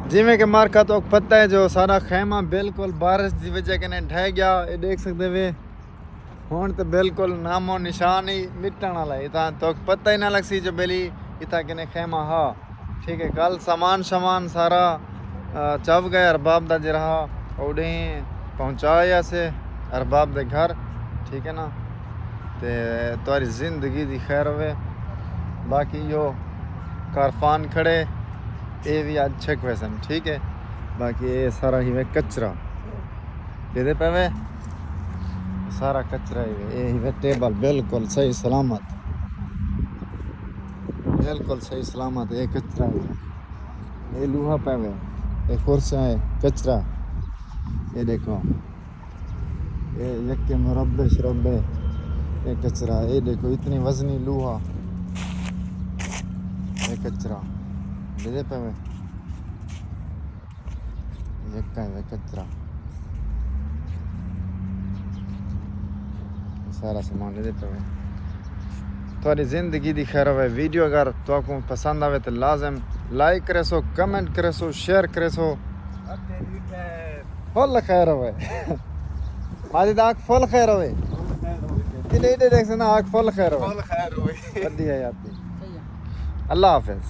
जिमें कि मार्का तो पता है जो सारा खैमा बिल्कुल बारिश की वजह कने ढह गया। ये देख सकते वे हुण तो बिल्कुल नामो निशान ही मिटण वाला है। इतना तो पता ही ना लग सी जो बेली इतना कने खैमा हा। ठीक है, कल सामान सारा चब गए अरबाब दा जरा उड़े पहुँचाया से अरबाब दे घर। ठीक है ना, ते तुम्हारी जिंदगी दी खैर होवे। बाकी यो कारफान खड़े ये भी अच्छे क्वेश्चन। ठीक है, बाकी ये सारा ही वे कचरा ये पे वे सारा कचरा ही वे टेबल बिल्कुल सही सलामत, बिल्कुल सही सलामत। ये कचरा है, ये लूहा पे वे, ये कुर्सियाँ है कचरा। ये देखो ये यक्के मुरब्बे शरब्बे ये कचरा। ये देखो इतनी वजनी लूहा ये कचरा दे पे वे यक्का है कचरा। सारा सामान दे पे वे। थोड़ी जिंदगी दी खैर होवे। वीडियो अगर तुमको पसंद आवे तो लाजम लाइक करे सो, कमेंट करे सो, शेयर करे सो। फुल खैर होवे माजी दा फुल खैर होवे। इधर देख सना आग फुल खैर होवे। बढ़िया यार, अल्लाह हाफिज।